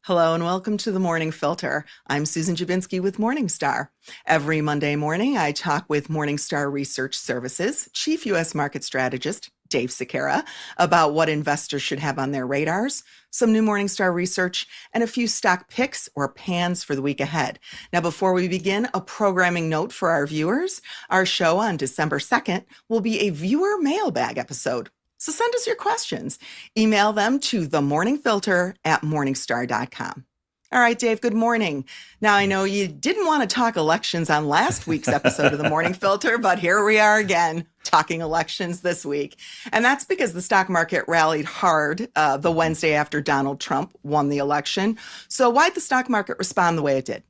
Hello and welcome to the Morning Filter. I'm Susan Jabinski with Morningstar. Every Monday morning, I talk with Morningstar Research Services Chief U.S. Market Strategist Dave Sequeira about what investors should have on their radars, some new Morningstar research, and a few stock picks or pans for the week ahead. Now, before we begin, a programming note for our viewers. Our show on December 2nd will be a viewer mailbag episode. So send us your questions. Email them to themorningfilter@morningstar.com. All right, Dave, good morning. Now, I know you didn't want to talk elections on last week's episode of The Morning Filter, but here we are again talking elections this week. And that's because the stock market rallied hard the Wednesday after Donald Trump won the election. So why'd the stock market respond the way it did?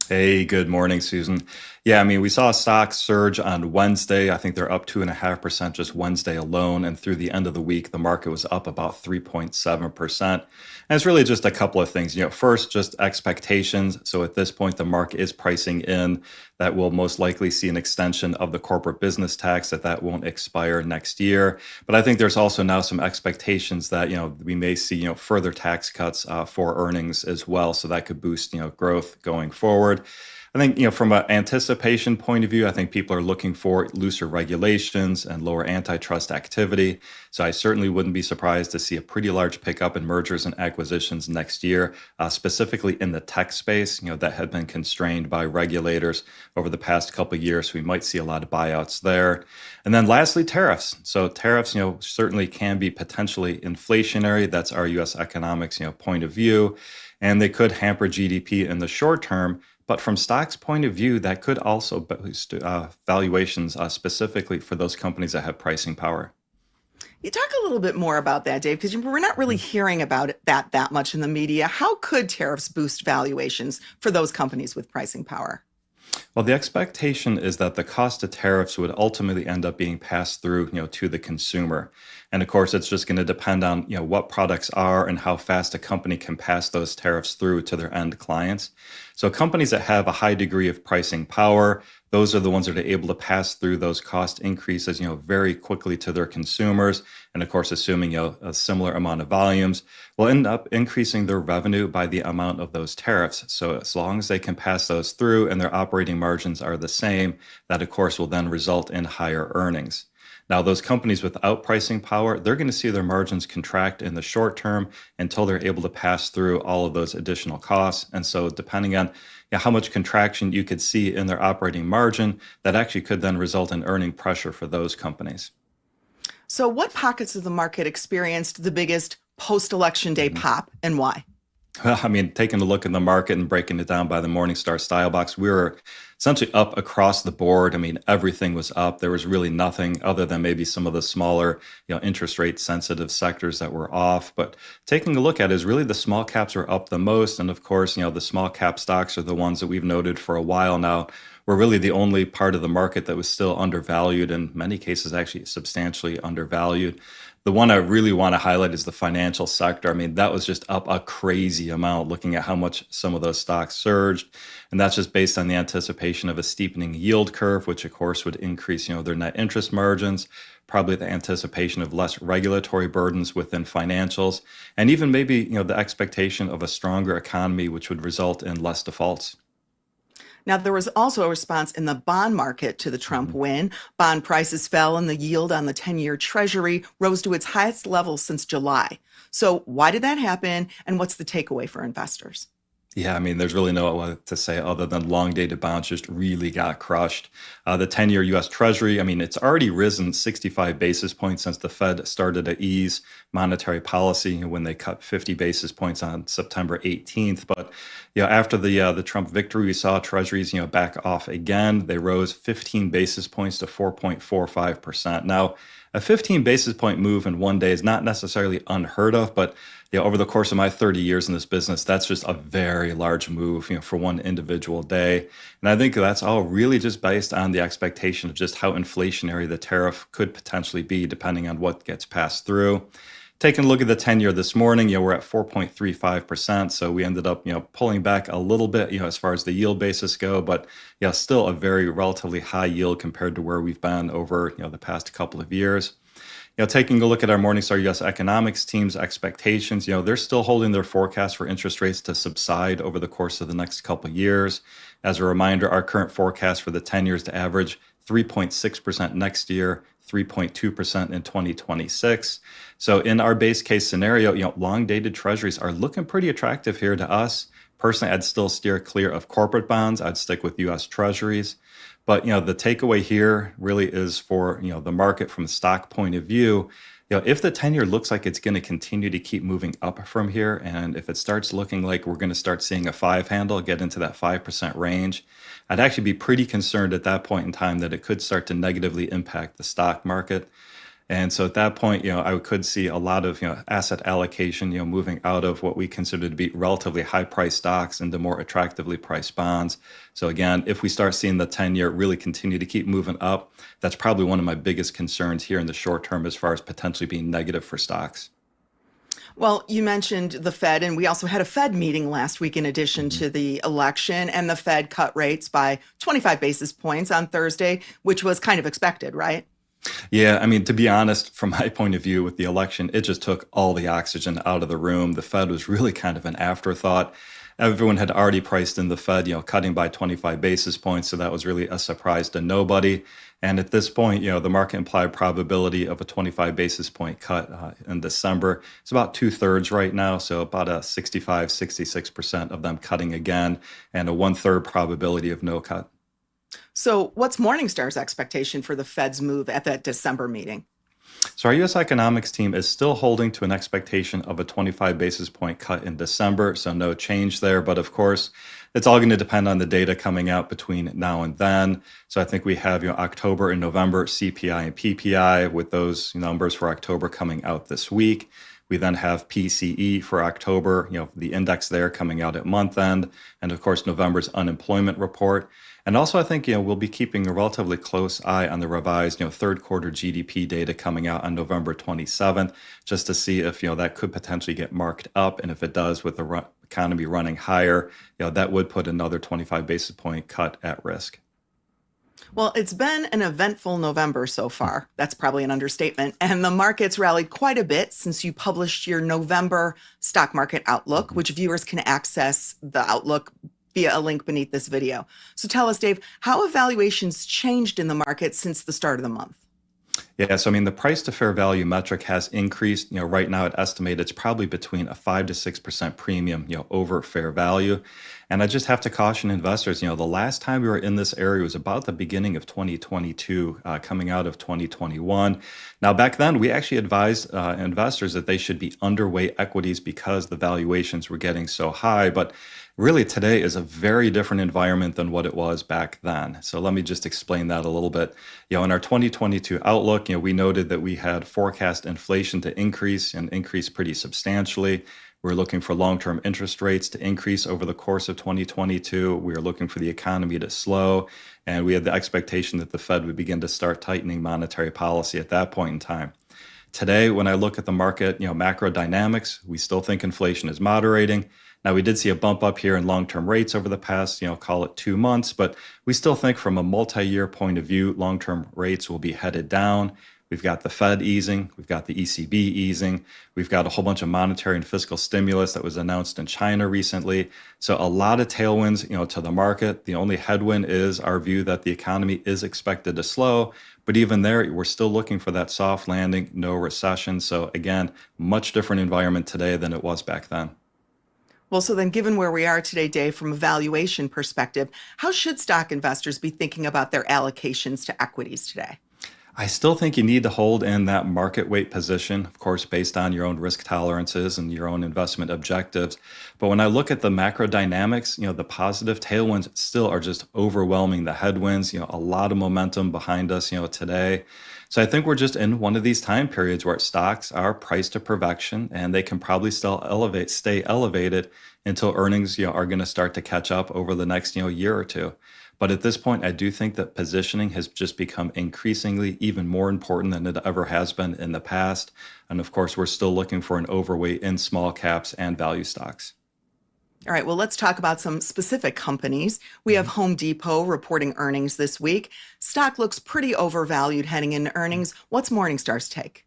Hey, good morning, Susan. Yeah, we saw stocks surge on Wednesday. I think they're up 2.5% just Wednesday alone. And through the end of the week, the market was up about 3.7%. And it's really just a couple of things. First, just expectations. So at this point, the market is pricing in that we'll most likely see an extension of the corporate business tax, that won't expire next year. But I think there's also now some expectations that, we may see, further tax cuts for earnings as well. So that could boost, growth going forward. I think, from an anticipation point of view, I think people are looking for looser regulations and lower antitrust activity. So I certainly wouldn't be surprised to see a pretty large pickup in mergers and acquisitions next year, specifically in the tech space, that had been constrained by regulators over the past couple of years. So we might see a lot of buyouts there. And then lastly, tariffs. So tariffs, certainly can be potentially inflationary. That's our U.S. economics, point of view. And they could hamper GDP in the short term. But from stocks' point of view, that could also boost valuations specifically for those companies that have pricing power. You talk a little bit more about that, Dave, because we're not really hearing about that much in the media. How could tariffs boost valuations for those companies with pricing power? Well, the expectation is that the cost of tariffs would ultimately end up being passed through, to the consumer. And of course, it's just going to depend on, what products are and how fast a company can pass those tariffs through to their end clients. So companies that have a high degree of pricing power, those are the ones that are able to pass through those cost increases, very quickly to their consumers. And of course, assuming, a similar amount of volumes, will end up increasing their revenue by the amount of those tariffs. So as long as they can pass those through and their operating margins are the same, that of course will then result in higher earnings. Now, those companies without pricing power, they're going to see their margins contract in the short term until they're able to pass through all of those additional costs. And so depending on how much contraction you could see in their operating margin, that actually could then result in earning pressure for those companies. So what pockets of the market experienced the biggest post-election day pop and why? Well, taking a look at the market and breaking it down by the Morningstar style box, we were essentially up across the board. Everything was up. There was really nothing other than maybe some of the smaller, interest rate sensitive sectors that were off. But taking a look at it is really the small caps were up the most. And of course, the small cap stocks are the ones that we've noted for a while now. We're really the only part of the market that was still undervalued, in many cases actually substantially undervalued. The one I really want to highlight is the financial sector. That was just up a crazy amount looking at how much some of those stocks surged. And that's just based on the anticipation of a steepening yield curve, which of course would increase, their net interest margins, probably the anticipation of less regulatory burdens within financials, and even maybe, the expectation of a stronger economy, which would result in less defaults. Now, there was also a response in the bond market to the Trump win. Bond prices fell and the yield on the 10-year Treasury rose to its highest level since July. So why did that happen? And what's the takeaway for investors? Yeah, there's really no to say other than long dated bonds just really got crushed. The 10-year US Treasury, it's already risen 65 basis points since the Fed started to ease monetary policy when they cut 50 basis points on September 18th. But after the Trump victory, we saw Treasuries back off again. They rose 15 basis points to 4.45%. Now, a 15 basis point move in one day is not necessarily unheard of, but over the course of my 30 years in this business, that's just a very large move, for one individual day. And I think that's all really just based on the expectation of just how inflationary the tariff could potentially be, depending on what gets passed through. Taking a look at the 10-year this morning, we're at 4.35%. So we ended up, pulling back a little bit, as far as the yield basis go, but still a very relatively high yield compared to where we've been over, the past couple of years. Taking a look at our Morningstar U.S. economics team's expectations, they're still holding their forecast for interest rates to subside over the course of the next couple of years. As a reminder, our current forecast for the 10 years to average 3.6% next year, 3.2% in 2026. So in our base case scenario, long dated treasuries are looking pretty attractive here to us. Personally, I'd still steer clear of corporate bonds. I'd stick with U.S. treasuries. But the takeaway here really is for the market from the stock point of view. If the 10-year looks like it's going to continue to keep moving up from here, and if it starts looking like we're going to start seeing a five handle get into that 5% range, I'd actually be pretty concerned at that point in time that it could start to negatively impact the stock market. And so at that point, I could see a lot of, asset allocation, moving out of what we consider to be relatively high priced stocks into more attractively priced bonds. So again, if we start seeing the 10-year really continue to keep moving up, that's probably one of my biggest concerns here in the short term as far as potentially being negative for stocks. Well, you mentioned the Fed, and we also had a Fed meeting last week in addition to the election, and the Fed cut rates by 25 basis points on Thursday, which was kind of expected, right? Yeah, I mean, to be honest, from my point of view with the election, it just took all the oxygen out of the room. The Fed was really kind of an afterthought. Everyone had already priced in the Fed, cutting by 25 basis points. So that was really a surprise to nobody. And at this point, the market implied probability of a 25 basis point cut in December is about 2/3 right now. So about a 65, 66% of them cutting again, and a 1/3 probability of no cut. So, what's Morningstar's expectation for the Fed's move at that December meeting? So our U.S. economics team is still holding to an expectation of a 25 basis point cut in December, so no change there. But of course, it's all going to depend on the data coming out between now and then. So I think we have October and November CPI and PPI with those numbers for October coming out this week. We then have PCE for October, the index there coming out at month end, and of course November's unemployment report. And also, I think we'll be keeping a relatively close eye on the revised third quarter GDP data coming out on November 27th, just to see if that could potentially get marked up, and if it does, with the economy running higher, that would put another 25 basis point cut at risk. Well, it's been an eventful November so far. That's probably an understatement. And the market's rallied quite a bit since you published your November stock market outlook, which viewers can access the outlook via a link beneath this video. So tell us, Dave, how have valuations changed in the market since the start of the month? Yeah, so I mean, the price to fair value metric has increased. Right now, it estimated it's probably between a 5 to 6% premium, over fair value. And I just have to caution investors, the last time we were in this area was about the beginning of 2022, coming out of 2021. Now, back then, we actually advised investors that they should be underweight equities because the valuations were getting so high. But really, today is a very different environment than what it was back then. So let me just explain that a little bit. In our 2022 outlook, we noted that we had forecast inflation to increase and increase pretty substantially. We're looking for long-term interest rates to increase over the course of 2022. We were looking for the economy to slow, and we had the expectation that the Fed would begin to start tightening monetary policy at that point in time. Today, when I look at the market, macro dynamics, we still think inflation is moderating. Now, we did see a bump up here in long-term rates over the past, call it 2 months, but we still think from a multi-year point of view, long-term rates will be headed down. We've got the Fed easing, we've got the ECB easing, we've got a whole bunch of monetary and fiscal stimulus that was announced in China recently. So a lot of tailwinds, to the market. The only headwind is our view that the economy is expected to slow. But even there, we're still looking for that soft landing, no recession. So again, much different environment today than it was back then. Well, so then given where we are today, Dave, from a valuation perspective, how should stock investors be thinking about their allocations to equities today? I still think you need to hold in that market weight position, of course, based on your own risk tolerances and your own investment objectives. But when I look at the macro dynamics, the positive tailwinds still are just overwhelming the headwinds, a lot of momentum behind us, today. So I think we're just in one of these time periods where stocks are priced to perfection, and they can probably still stay elevated until earnings, are going to start to catch up over the next, year or two. But at this point, I do think that positioning has just become increasingly even more important than it ever has been in the past. And of course, we're still looking for an overweight in small caps and value stocks. All right, well, let's talk about some specific companies. We have Home Depot reporting earnings this week. Stock looks pretty overvalued heading into earnings. What's Morningstar's take?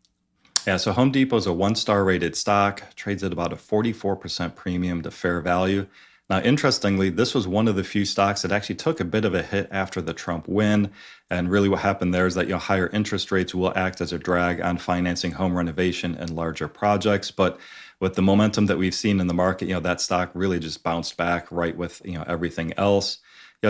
Yeah, so Home Depot is a one-star rated stock, trades at about a 44% premium to fair value. Now, interestingly, this was one of the few stocks that actually took a bit of a hit after the Trump win. And really what happened there is that higher interest rates will act as a drag on financing home renovation and larger projects. But with the momentum that we've seen in the market, that stock really just bounced back right with, everything else.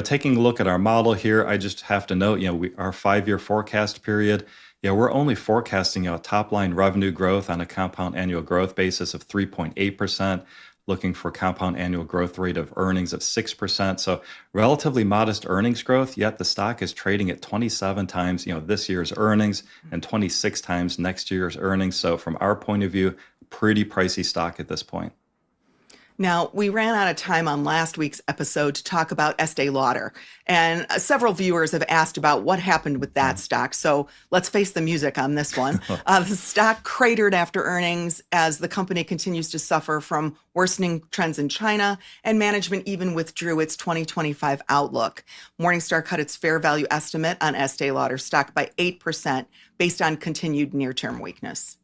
Taking a look at our model here, I just have to note, our 5-year forecast period, we're only forecasting top line revenue growth on a compound annual growth basis of 3.8%, looking for compound annual growth rate of earnings of 6%. So relatively modest earnings growth, yet the stock is trading at 27 times, this year's earnings and 26 times next year's earnings. So from our point of view, pretty pricey stock at this point. Now, we ran out of time on last week's episode to talk about Estee Lauder, and several viewers have asked about what happened with that stock. So let's face the music on this one. The stock cratered after earnings as the company continues to suffer from worsening trends in China, and management even withdrew its 2025 outlook. Morningstar cut its fair value estimate on Estee Lauder stock by 8% based on continued near-term weakness.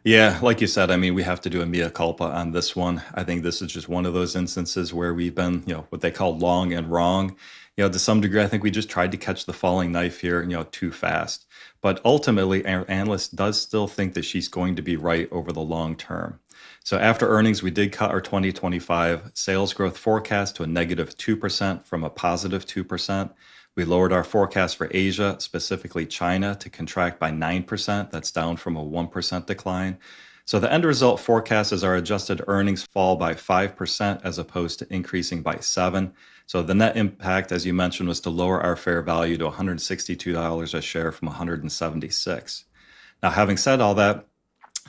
Yeah, like you said, I mean, we have to do a mea culpa on this one. I think this is just one of those instances where we've been, what they call long and wrong. To some degree, I think we just tried to catch the falling knife here, too fast. But ultimately, our analyst does still think that she's going to be right over the long term. So after earnings, we did cut our 2025 sales growth forecast to a negative 2% from a positive 2%. We lowered our forecast for Asia, specifically China, to contract by 9%. That's down from a 1% decline. So the end result forecast is our adjusted earnings fall by 5% as opposed to increasing by 7%. So the net impact, as you mentioned, was to lower our fair value to $162 a share from $176. Now, having said all that,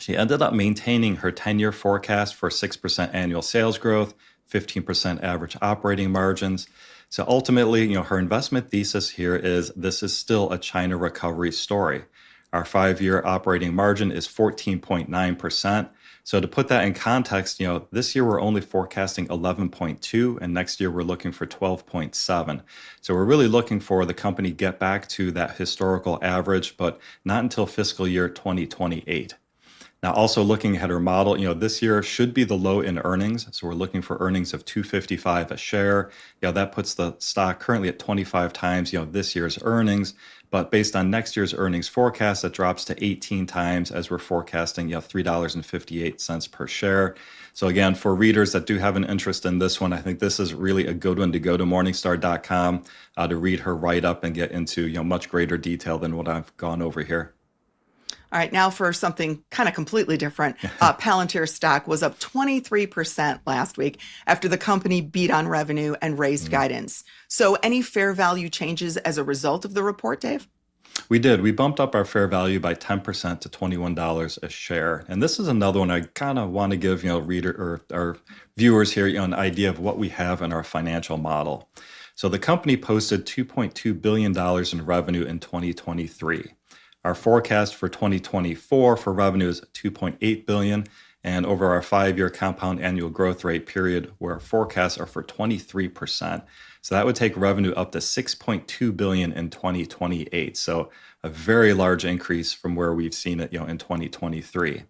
she ended up maintaining her 10-year forecast for 6% annual sales growth, 15% average operating margins. So ultimately, her investment thesis here is this is still a China recovery story. Our 5-year operating margin is 14.9%. So to put that in context, this year we're only forecasting 11.2, and next year we're looking for 12.7. So we're really looking for the company get back to that historical average, but not until fiscal year 2028. Now, also looking at her model, this year should be the low in earnings. So we're looking for earnings of $255 a share. That puts the stock currently at 25 times, this year's earnings. But based on next year's earnings forecast, that drops to 18 times as we're forecasting, $3.58 per share. So again, for readers that do have an interest in this one, I think this is really a good one to go to Morningstar.com to read her write-up and get into, much greater detail than what I've gone over here. All right, now for something kind of completely different. Palantir stock was up 23% last week after the company beat on revenue and raised guidance. So any fair value changes as a result of the report, Dave? We did. We bumped up our fair value by 10% to $21 a share. And this is another one I kind of want to give, reader or our viewers here, an idea of what we have in our financial model. So the company posted $2.2 billion in revenue in 2023. Our forecast for 2024 for revenue is $2.8 billion, and over our 5-year compound annual growth rate period, where our forecasts are for 23%. So that would take revenue up to $6.2 billion in 2028. So a very large increase from where we've seen it, in 2023.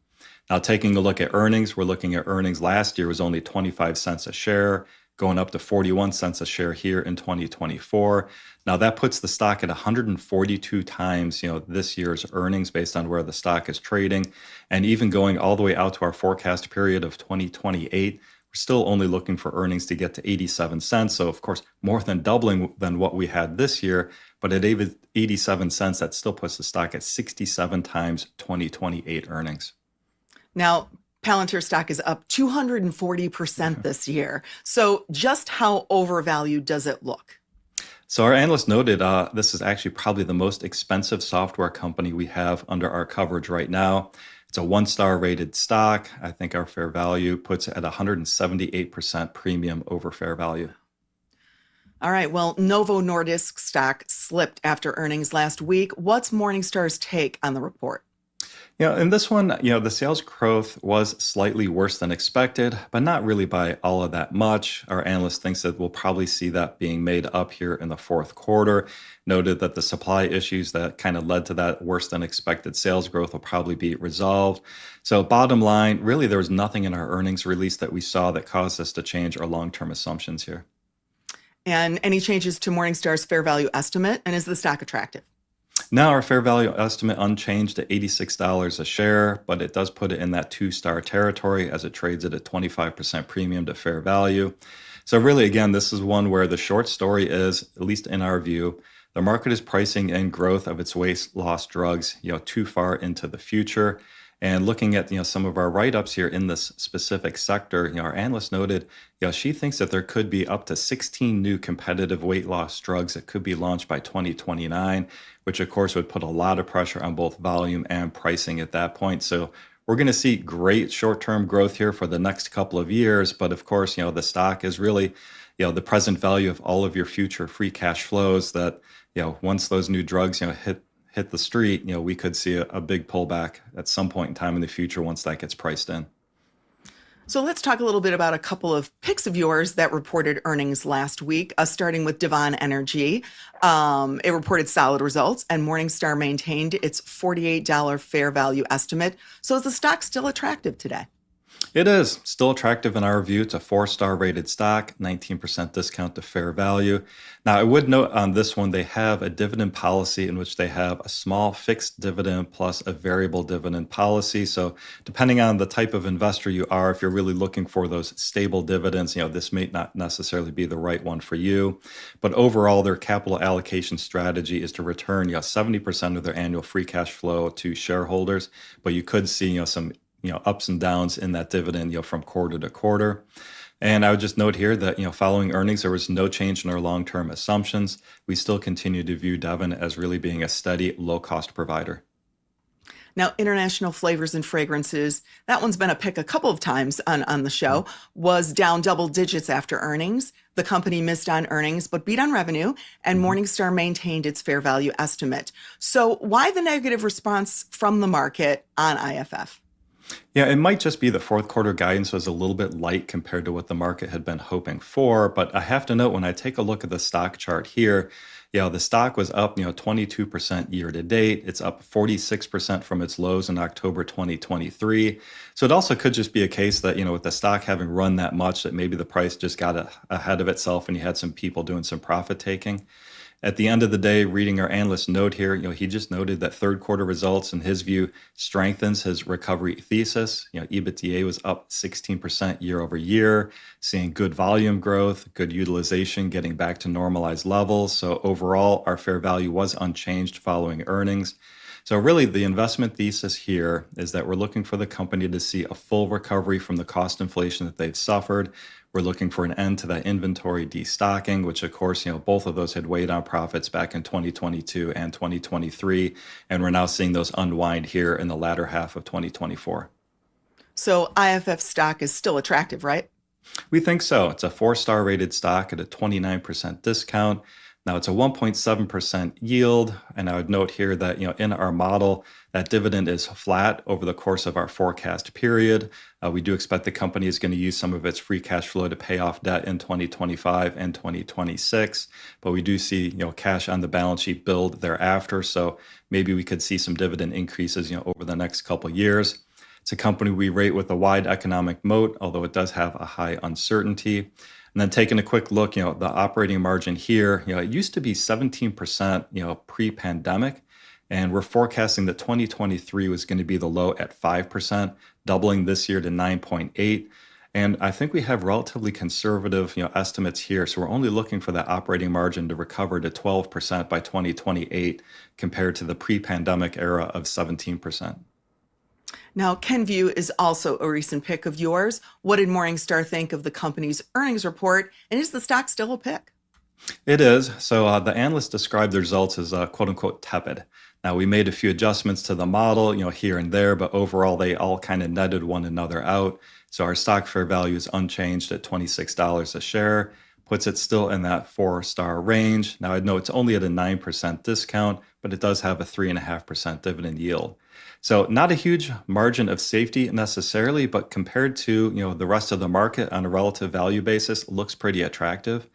Now, taking a look at earnings, we're looking at earnings last year was only 25 cents a share, going up to 41 cents a share here in 2024. Now that puts the stock at 142 times, this year's earnings based on where the stock is trading. And even going all the way out to our forecast period of 2028, we're still only looking for earnings to get to 87 cents. So of course, more than doubling than what we had this year, but at 87 cents, that still puts the stock at 67 times 2028 earnings. Now, Palantir stock is up 240% this year. So just how overvalued does it look? So our analyst noted this is actually probably the most expensive software company we have under our coverage right now. It's a 1-star rated stock. I think our fair value puts it at 178% premium over fair value. All right. Well, Novo Nordisk stock slipped after earnings last week. What's Morningstar's take on the report? In this one, the sales growth was slightly worse than expected, but not really by all of that much. Our analyst thinks that we'll probably see that being made up here in the fourth quarter. Noted that the supply issues that kind of led to that worse than expected sales growth will probably be resolved. So, bottom line, really, there was nothing in our earnings release that we saw that caused us to change our long-term assumptions here. And any changes to Morningstar's fair value estimate? And is the stock attractive? Now our fair value estimate unchanged to $86 a share, but it does put it in that two-star territory as it trades at a 25% premium to fair value. So really, again, this is one where the short story is, at least in our view, the market is pricing in growth of its weight loss drugs, too far into the future. And looking at some of our write-ups here in this specific sector, our analyst noted, she thinks that there could be up to 16 new competitive weight loss drugs that could be launched by 2029, which of course would put a lot of pressure on both volume and pricing at that point. So we're going to see great short-term growth here for the next couple of years, but of course, the stock is really, the present value of all of your future free cash flows that, once those new drugs, hit the street, we could see a big pullback at some point in time in the future once that gets priced in. So let's talk a little bit about a couple of picks of yours that reported earnings last week, starting with Devon Energy. It reported solid results, and Morningstar maintained its $48 fair value estimate. So is the stock still attractive today? It is still attractive in our view. It's a 4-star rated stock, 19% discount to fair value. Now, I would note on this one, they have a dividend policy in which they have a small fixed dividend plus a variable dividend policy. So depending on the type of investor you are, if you're really looking for those stable dividends, this may not necessarily be the right one for you. But overall, their capital allocation strategy is to return 70% of their annual free cash flow to shareholders. But you could see some ups and downs in that dividend, from quarter to quarter. And I would just note here that, following earnings, there was no change in our long-term assumptions. We still continue to view Devon as really being a steady, low-cost provider. Now, International Flavors and Fragrances, that one's been a pick a couple of times on the show, was down double digits after earnings. The company missed on earnings, but beat on revenue, and Morningstar maintained its fair value estimate. So why the negative response from the market on IFF? Yeah, it might just be the fourth quarter guidance was a little bit light compared to what the market had been hoping for. But I have to note when I take a look at the stock chart here, the stock was up, 22% year to date. It's up 46% from its lows in October 2023. So it also could just be a case that, with the stock having run that much, that maybe the price just got ahead of itself and you had some people doing some profit taking. At the end of the day, reading our analyst note here, he just noted that third quarter results, in his view, strengthens his recovery thesis. EBITDA was up 16% year over year, seeing good volume growth, good utilization, getting back to normalized levels. So overall, our fair value was unchanged following earnings. So really, the investment thesis here is that we're looking for the company to see a full recovery from the cost inflation that they've suffered. We're looking for an end to that inventory destocking, which of course, both of those had weighed on profits back in 2022 and 2023. And we're now seeing those unwind here in the latter half of 2024. So IFF stock is still attractive, right? We think so. It's a 4-star rated stock at a 29% discount. Now it's a 1.7% yield. And I would note here that, in our model, that dividend is flat over the course of our forecast period. We do expect the company is going to use some of its free cash flow to pay off debt in 2025 and 2026. But we do see, cash on the balance sheet build thereafter. So maybe we could see some dividend increases, over the next couple of years. It's a company we rate with a wide economic moat, although it does have a high uncertainty. And then taking a quick look, the operating margin here, it used to be 17%, pre-pandemic. And we're forecasting that 2023 was going to be the low at 5%, doubling this year to 9.8%. And I think we have relatively conservative, estimates here. So we're only looking for that operating margin to recover to 12% by 2028 compared to the pre-pandemic era of 17%. Now, Kenvue is also a recent pick of yours. What did Morningstar think of the company's earnings report? And is the stock still a pick? It is. So the analysts described the results as quote unquote tepid. Now, we made a few adjustments to the model, here and there, but overall, they all kind of netted one another out. So our stock fair value is unchanged at $26 a share, puts it still in that 4-star range. Now, I know it's only at a 9% discount, but it does have a 3.5% dividend yield. So not a huge margin of safety necessarily, but compared to the rest of the market on a relative value basis, looks pretty attractive.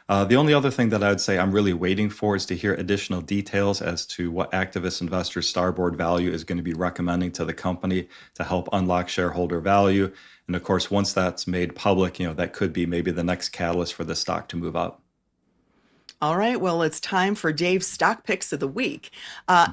The only other thing that I would say I'm really waiting for is to hear additional details as to what activist investor Starboard Value is going to be recommending to the company to help unlock shareholder value. And of course, once that's made public, that could be maybe the next catalyst for the stock to move up. All right, well, it's time for Dave's stock picks of the week.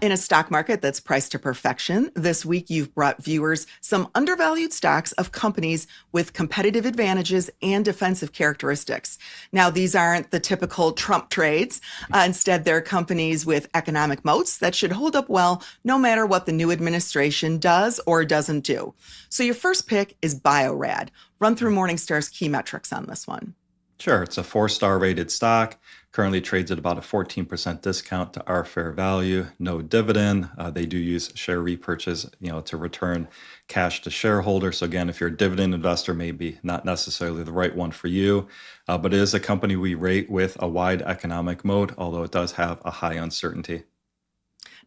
In a stock market that's priced to perfection, this week you've brought viewers some undervalued stocks of companies with competitive advantages and defensive characteristics. Now, these aren't the typical Trump trades. Instead, they're companies with economic moats that should hold up well no matter what the new administration does or doesn't do. So your first pick is Biorad. Run through Morningstar's key metrics on this one. Sure, it's a 4-star rated stock. Currently trades at about a 14% discount to our fair value. No dividend. They do use share repurchase, to return cash to shareholders. So again, if you're a dividend investor, maybe not necessarily the right one for you. But it is a company we rate with a wide economic moat, although it does have a high uncertainty.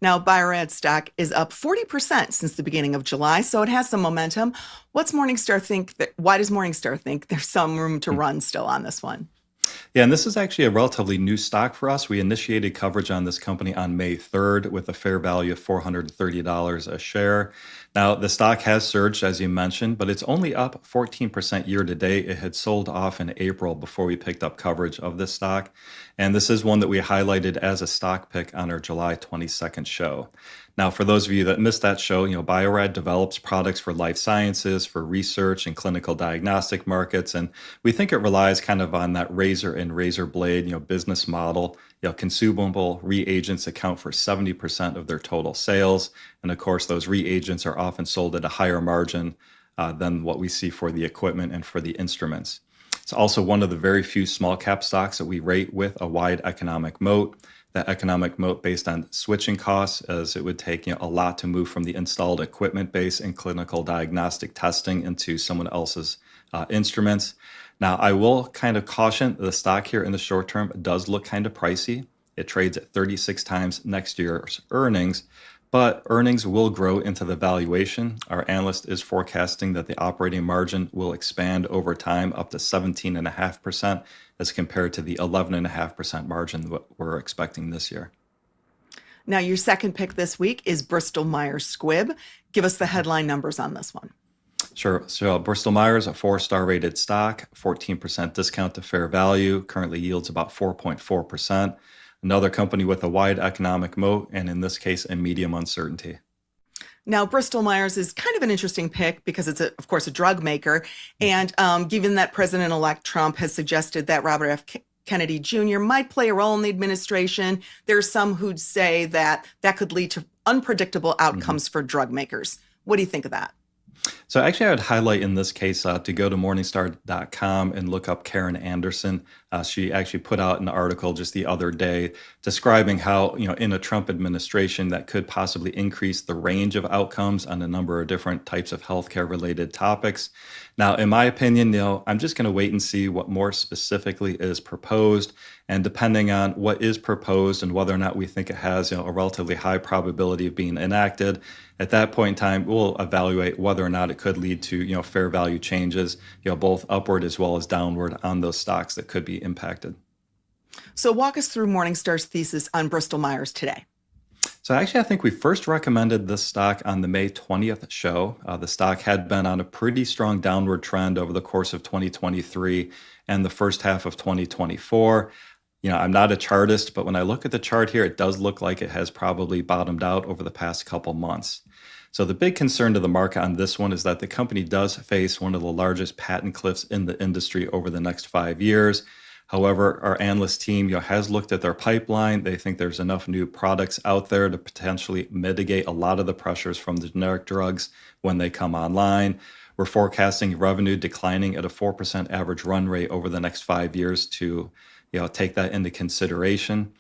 Now, Biorad stock is up 40% since the beginning of July, so it has some momentum. Why does Morningstar think there's some room to run still on this one? Yeah, and this is actually a relatively new stock for us. We initiated coverage on this company on May 3rd with a fair value of $430 a share. Now, the stock has surged, as you mentioned, but it's only up 14% year to date. It had sold off in April before we picked up coverage of this stock. And this is one that we highlighted as a stock pick on our July 22nd show. Now, for those of you that missed that show, Biorad develops products for life sciences, for research and clinical diagnostic markets. And we think it relies kind of on that razor and razor blade, business model. Consumable reagents account for 70% of their total sales. And of course, those reagents are often sold at a higher margin than what we see for the equipment and for the instruments. It's also one of the very few small cap stocks that we rate with a wide economic moat. That economic moat based on switching costs, as it would take a lot to move from the installed equipment base in clinical diagnostic testing into someone else's instruments. Now, I will kind of caution the stock here in the short term does look kind of pricey. It trades at 36 times next year's earnings, but earnings will grow into the valuation. Our analyst is forecasting that the operating margin will expand over time up to 17.5% as compared to the 11.5% margin that we're expecting this year. Now, your second pick this week is Bristol Myers Squibb. Give us the headline numbers on this one. Sure. So Bristol Myers, a 4-star rated stock, 14% discount to fair value, currently yields about 4.4%. Another company with a wide economic moat, and in this case, a medium uncertainty. Now, Bristol Myers is kind of an interesting pick because it's, of course, a drug maker. And given that President-elect Trump has suggested that Robert F. Kennedy Jr. might play a role in the administration, there are some who'd say that could lead to unpredictable outcomes for drug makers. What do you think of that? So actually, I would highlight in this case to go to Morningstar.com and look up Karen Anderson. She actually put out an article just the other day describing how, in a Trump administration that could possibly increase the range of outcomes on a number of different types of healthcare related topics. Now, in my opinion, I'm just going to wait and see what more specifically is proposed. And depending on what is proposed and whether or not we think it has a relatively high probability of being enacted, at that point in time, we'll evaluate whether or not it could lead to fair value changes, both upward as well as downward on those stocks that could be impacted. So walk us through Morningstar's thesis on Bristol Myers today. So actually, I think we first recommended this stock on the May 20th show. The stock had been on a pretty strong downward trend over the course of 2023 and the first half of 2024. I'm not a chartist, but when I look at the chart here, it does look like it has probably bottomed out over the past couple months. So the big concern to the market on this one is that the company does face one of the largest patent cliffs in the industry over the next 5 years. However, our analyst team has looked at their pipeline. They think there's enough new products out there to potentially mitigate a lot of the pressures from the generic drugs when they come online. We're forecasting revenue declining at a 4% average run rate over the next 5 years to take that into consideration.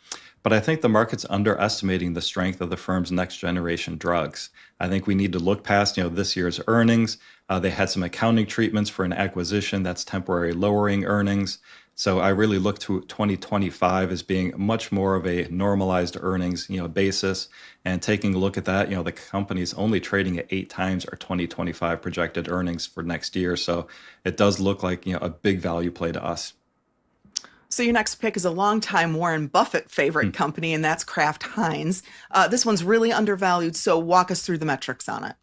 But I think the market's underestimating the strength of the firm's next generation drugs. I think we need to look past this year's earnings. They had some accounting treatments for an acquisition that's temporarily lowering earnings. So I really look to 2025 as being much more of a normalized earnings, basis. And taking a look at that, the company's only trading at 8 times our 2025 projected earnings for next year. So it does look like, a big value play to us. So your next pick is a longtime Warren Buffett Hmm. favorite company, and that's Kraft Heinz. This one's really undervalued, so walk us through the metrics on it.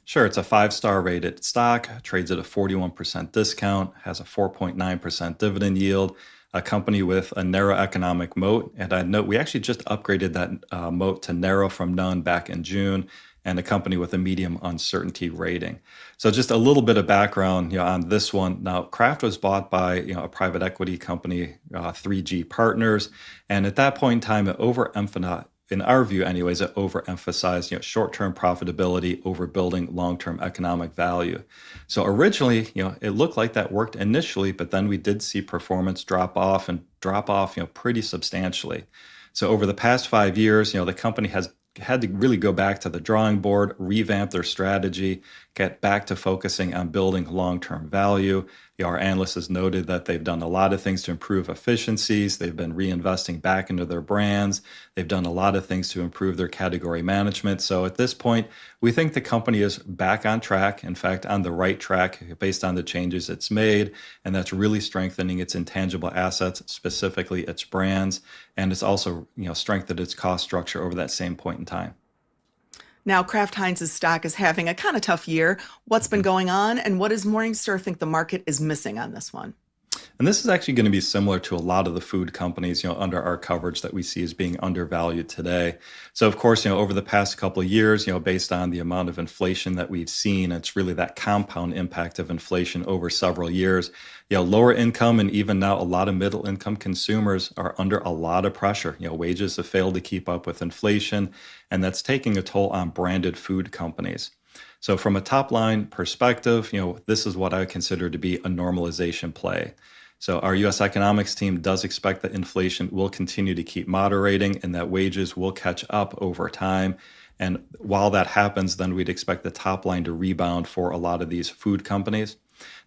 Sure, it's a 5-star rated stock, trades at a 41% discount, has a 4.9% dividend yield, a company with a narrow economic moat. And I note we actually just upgraded that moat to narrow from none back in June, and a company with a medium uncertainty rating. So just a little bit of background, on this one. Now, Kraft was bought by, a private equity company, 3G Partners, and at that point in time, it overemphasized, in our view anyways, it overemphasized short-term profitability over building long-term economic value. So originally, it looked like that worked initially, but then we did see performance drop off, pretty substantially. So over the past 5 years, the company has had to really go back to the drawing board, revamp their strategy, get back to focusing on building long-term value. Our analysts has noted that they've done a lot of things to improve efficiencies. They've been reinvesting back into their brands. They've done a lot of things to improve their category management. So at this point, we think the company is back on track, in fact, on the right track based on the changes it's made. And that's really strengthening its intangible assets, specifically its brands. And it's also, strengthened its cost structure over that same point in time. Now, Kraft Heinz's stock is having a kind of tough year. What's been going on, and what does Morningstar think the market is missing on this one? And this is actually going to be similar to a lot of the food companies, under our coverage that we see as being undervalued today. So, of course, over the past couple of years, based on the amount of inflation that we've seen, it's really that compound impact of inflation over several years. Lower income and even now a lot of middle income consumers are under a lot of pressure. Wages have failed to keep up with inflation, and that's taking a toll on branded food companies. So from a top line perspective, this is what I consider to be a normalization play. So our US economics team does expect that inflation will continue to keep moderating and that wages will catch up over time. And while that happens, then we'd expect the top line to rebound for a lot of these food companies.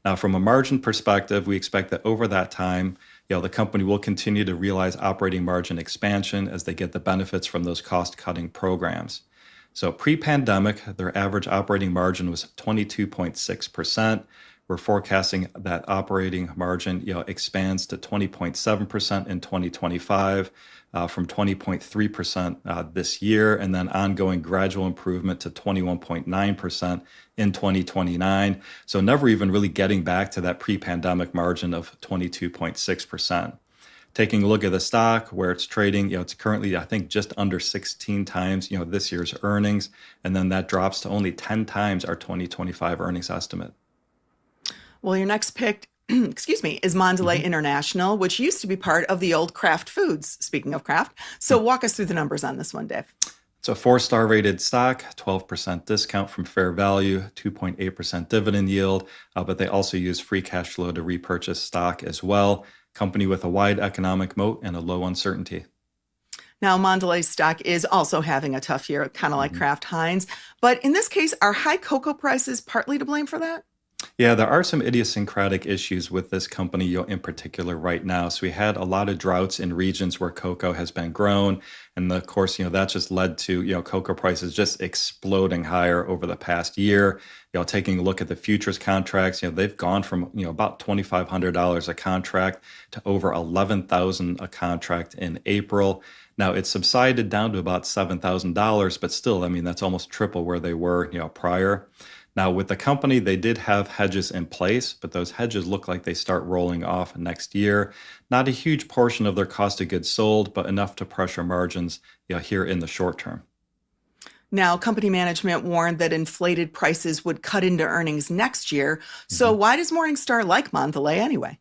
Now, from a margin perspective, we expect that over that time, the company will continue to realize operating margin expansion as they get the benefits from those cost-cutting programs. So pre-pandemic, their average operating margin was 22.6%. We're forecasting that operating margin, expands to 20.7% in 2025, from 20.3% this year, and then ongoing gradual improvement to 21.9% in 2029. So never even really getting back to that pre-pandemic margin of 22.6%. Taking a look at the stock where it's trading, it's currently, I think, just under 16 times, this year's earnings, and then that drops to only 10 times our 2025 earnings estimate. Well, your next pick, excuse me, is Mondelez Mhm. International, which used to be part of the old Kraft Foods, speaking of Kraft. So walk us through the numbers on this one, Dave. It's a 4-star rated stock, 12% discount from fair value, 2.8% dividend yield, but they also use free cash flow to repurchase stock as well. Company with a wide economic moat and a low uncertainty. Now, Mondelez stock is also having a tough year, kind of like Mhm. Kraft Heinz. But in this case, are high cocoa prices partly to blame for that? Yeah, there are some idiosyncratic issues with this company, in particular right now. So we had a lot of droughts in regions where cocoa has been grown, and of course, that just led to cocoa prices just exploding higher over the past year. Taking a look at the futures contracts, they've gone from about $2,500 a contract to over 11,000 a contract in April. Now it's subsided down to about $7,000, but still, I mean, that's almost triple where they were, prior. Now, with the company, they did have hedges in place, but those hedges look like they start rolling off next year. Not a huge portion of their cost of goods sold, but enough to pressure margins, here in the short term. Now, company management warned that inflated prices would cut into earnings next year. So Mhm. why does Morningstar like Mondelez anyway?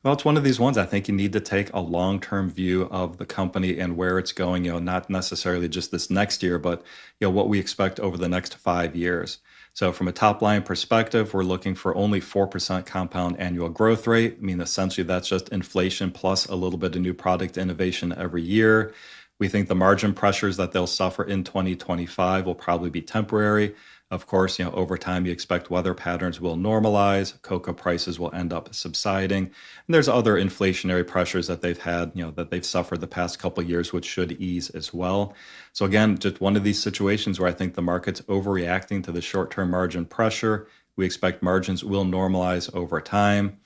Well, it's one of these ones I think you need to take a long-term view of the company and where it's going, not necessarily just this next year, but what we expect over the next 5 years. So from a top line perspective, we're looking for only 4% compound annual growth rate. I mean, essentially that's just inflation plus a little bit of new product innovation every year. We think the margin pressures that they'll suffer in 2025 will probably be temporary. Of course, over time, you expect weather patterns will normalize, cocoa prices will end up subsiding, and there's other inflationary pressures that they've had, that they've suffered the past couple of years, which should ease as well. So again, just one of these situations where I think the market's overreacting to the short-term margin pressure. We expect margins will normalize over time.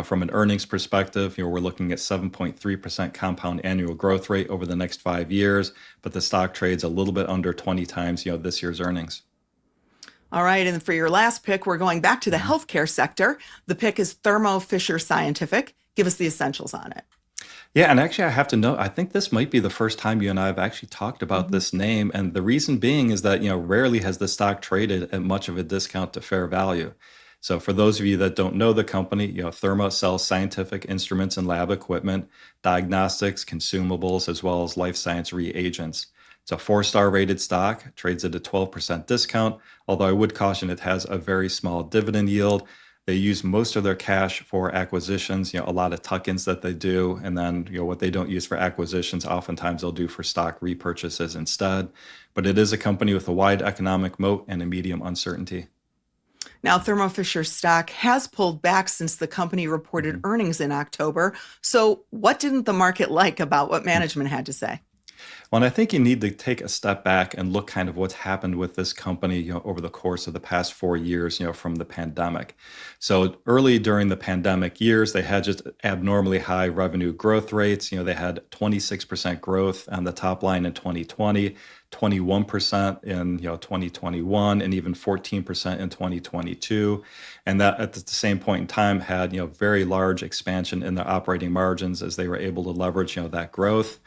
From an earnings perspective, we're looking at 7.3% compound annual growth rate over the next 5 years, but the stock trades a little bit under 20 times, this year's earnings. All right, and for your last pick, we're going back to the healthcare sector. The pick is Thermo Fisher Scientific. Give us the essentials on it. Yeah, and actually, I have to note, I think this might be the first time you and I have actually talked about this name. And the reason being is that, rarely has the stock traded at much of a discount to fair value. So for those of you that don't know the company, Thermo sells scientific instruments and lab equipment, diagnostics, consumables, as well as life science reagents. It's a 4-star rated stock, trades at a 12% discount, although I would caution it has a very small dividend yield. They use most of their cash for acquisitions, a lot of tuck-ins that they do. And then, what they don't use for acquisitions, oftentimes they'll do for stock repurchases instead. But it is a company with a wide economic moat and a medium uncertainty. Now, Thermo Fisher stock has pulled back since the company reported earnings in October. So what didn't the market like about what management had to say? Well, and I think you need to take a step back and look kind of what's happened with this company, over the course of the past 4 years, from the pandemic. So early during the pandemic years, they had just abnormally high revenue growth rates. They had 26% growth on the top line in 2020, 21% in 2021, and even 14% in 2022. And that at the same point in time had very large expansion in their operating margins as they were able to leverage that growth.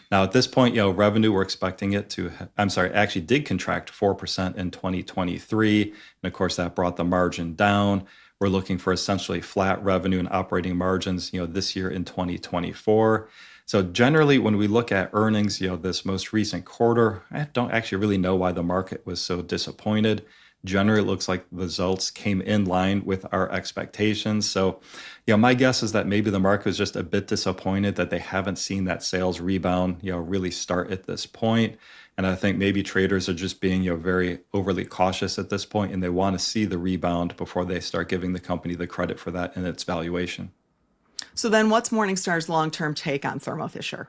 Now, at this point, revenue, we're expecting it to, actually did contract 4% in 2023. And of course, that brought the margin down. We're looking for essentially flat revenue and operating margins, this year in 2024. So generally, when we look at earnings, this most recent quarter, I don't actually really know why the market was so disappointed. Generally, it looks like the results came in line with our expectations. So, my guess is that maybe the market was just a bit disappointed that they haven't seen that sales rebound, really start at this point. And I think maybe traders are just being, very overly cautious at this point, and they want to see the rebound before they start giving the company the credit for that in its valuation. So then what's Morningstar's long-term take on Thermo Fisher?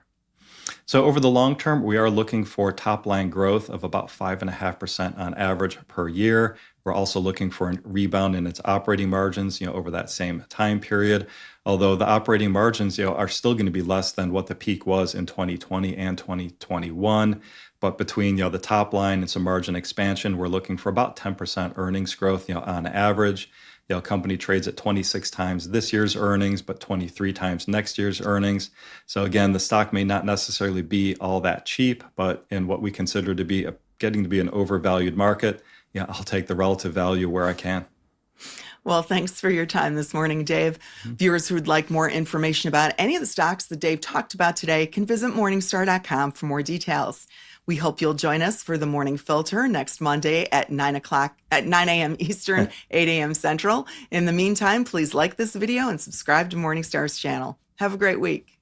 So over the long term, we are looking for top line growth of about 5.5% on average per year. We're also looking for a rebound in its operating margins, over that same time period. Although the operating margins, are still going to be less than what the peak was in 2020 and 2021. But between, the top line and some margin expansion, we're looking for about 10% earnings growth, on average. The company trades at 26 times this year's earnings, but 23 times next year's earnings. So again, the stock may not necessarily be all that cheap, but in what we consider to be getting to be an overvalued market, I'll take the relative value where I can. Well, thanks for your time this morning, Dave. Viewers who would like more information about any of the stocks that Dave talked about today can visit Morningstar.com for more details. We hope you'll join us for the Morning Filter next Monday at 9 a.m. Eastern, 8 a.m. Central. In the meantime, please like this video and subscribe to Morningstar's channel. Have a great week.